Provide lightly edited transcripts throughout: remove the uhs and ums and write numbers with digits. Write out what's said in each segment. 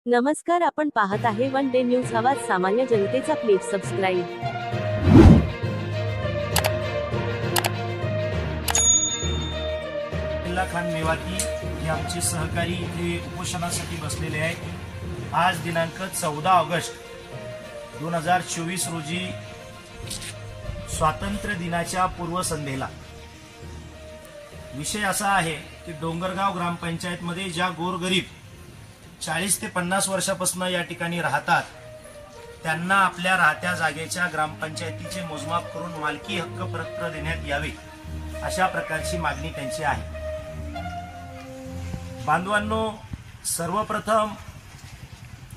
नमस्कार, आपण पाहत आहे वन डे न्यूज आवाज सामान्य जनतेचा. Please subscribe. खान मेवाती हे आमचे सहकारी इथे उपोषणासाठी बसलेले आहेत. आज दिनांक 14 ऑगस्ट 2024 रोजी स्वातंत्र्य दिनाच्या पूर्वसंध्येला विषय असा आहे की डोंगरगाव ग्रामपंचायत मध्ये ज्या गोरगरीब 40 ते 50 वर्षापासून या ठिकाणी राहतात त्यांना आपल्या राहत्या जागेच्या ग्रामपंचायतीचे मोजमाप करून मालकी हक्क पत्र देण्यात यावे अशा प्रकारची मागणी त्यांची आहे. बांधवांनो, सर्वप्रथम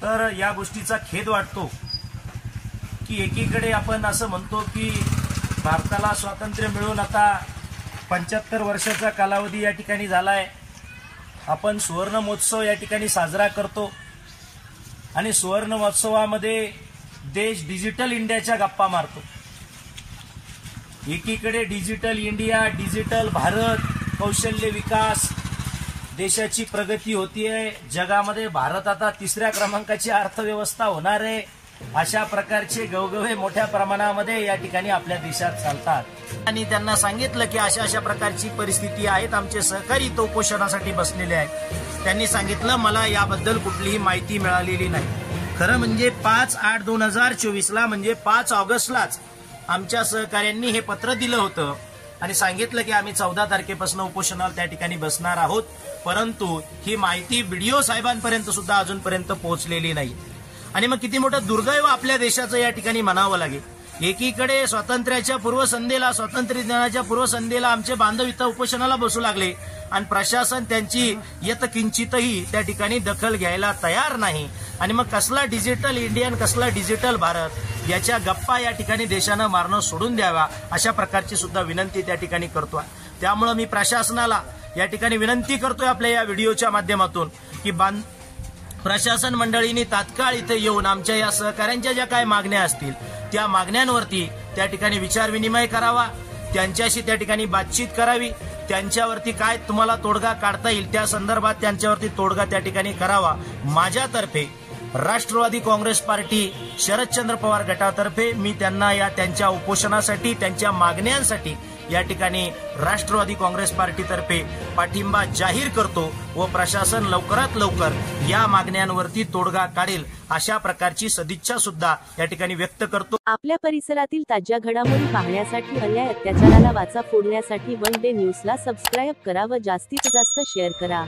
तर या गोष्टीचा खेद वाटतो की एकीकडे आपण असं म्हणतो की भारताला स्वातंत्र्य मिळून आता 75 वर्षाचा कालावधी या ठिकाणी झालाय. आपण सुवर्ण महोत्सव या ठिकाणी साजरा करतो आणि सुवर्ण महोत्सवामध्ये देश डिजिटल इंडियाच्या गप्पा मारतो. एकीकडे डिजिटल इंडिया, डिजिटल भारत, कौशल्य विकास, देशाची प्रगती होतीये. जगामध्ये भारत आता 3ऱ्या क्रमांकाची अर्थव्यवस्था होणार आहे. अशा प्रकारचे गवगवे मोठ्या प्रमाणामध्ये या ठिकाणी आपल्या देशात चालतात आणि त्यांना सांगितलं की अशा अशा प्रकारची परिस्थिती आहेत. आमचे सहकारी तो उपोषणासाठी बसलेले आहेत. त्यांनी सांगितलं मला याबद्दल कुठलीही माहिती मिळालेली नाही. खरं म्हणजे 5/8/2024 म्हणजे 5 ऑगस्टलाच आमच्या सहकाऱ्यांनी हे पत्र दिलं होतं आणि सांगितलं की आम्ही 14 तारखेपासून उपोषणाला त्या ठिकाणी बसणार आहोत. परंतु ही माहिती बीडीओ साहेबांपर्यंत सुद्धा अजूनपर्यंत पोहोचलेली नाही. आणि मग किती मोठं दुर्दैव आपल्या देशाचं या ठिकाणी म्हणावं लागेल. एकीकडे स्वातंत्र्याच्या पूर्वसंध्येला, स्वातंत्र्य दिनाच्या पूर्वसंध्येला आमचे बांधव इथं उपोषणाला बसू लागले आणि प्रशासन त्यांची यत्किंचितही त्या ठिकाणी दखल घ्यायला तयार नाही. आणि मग कसला डिजिटल इंडियन, कसला डिजिटल भारत, याच्या गप्पा या ठिकाणी देशानं मारणं सोडून द्यावा अशा प्रकारची सुद्धा विनंती त्या ठिकाणी करतोय. त्यामुळे मी प्रशासनाला या ठिकाणी विनंती करतोय आपल्या या व्हिडिओच्या माध्यमातून की प्रशासन मंडळींनी तात्काळ इथे येऊन आमच्या या सहकाऱ्यांच्या ज्या काय मागण्या असतील त्या मागण्यांवरती त्या ठिकाणी विचार विनिमय करावा, त्यांच्याशी त्या ठिकाणी बातचीत करावी, त्यांच्यावरती काय तुम्हाला तोडगा काढता येईल त्या संदर्भात त्यांच्यावरती तोडगा त्या ठिकाणी करावा. माझ्यातर्फे राष्ट्रवादी काँग्रेस पार्टी शरदचंद्र पवार गटातर्फे मी त्यांना या त्यांच्या उपोषणासाठी, त्यांच्या मागण्यांसाठी या ठिकाणी राष्ट्रवादी काँग्रेस पार्टीतर्फे पाठिंबा जाहीर करतो व प्रशासन लवकरात लवकर या मागण्यांवरती तोडगा काढेल अशा प्रकारची सदिच्छा सुद्धा या ठिकाणी व्यक्त करतो. आपल्या परिसरातील ताज्या घडामोडी पाहण्यासाठी, अन्याय अत्याचाराला वाचा फोडण्यासाठी वन डे न्यूजला सबस्क्राईब करा व जास्तीत जास्त शेअर करा.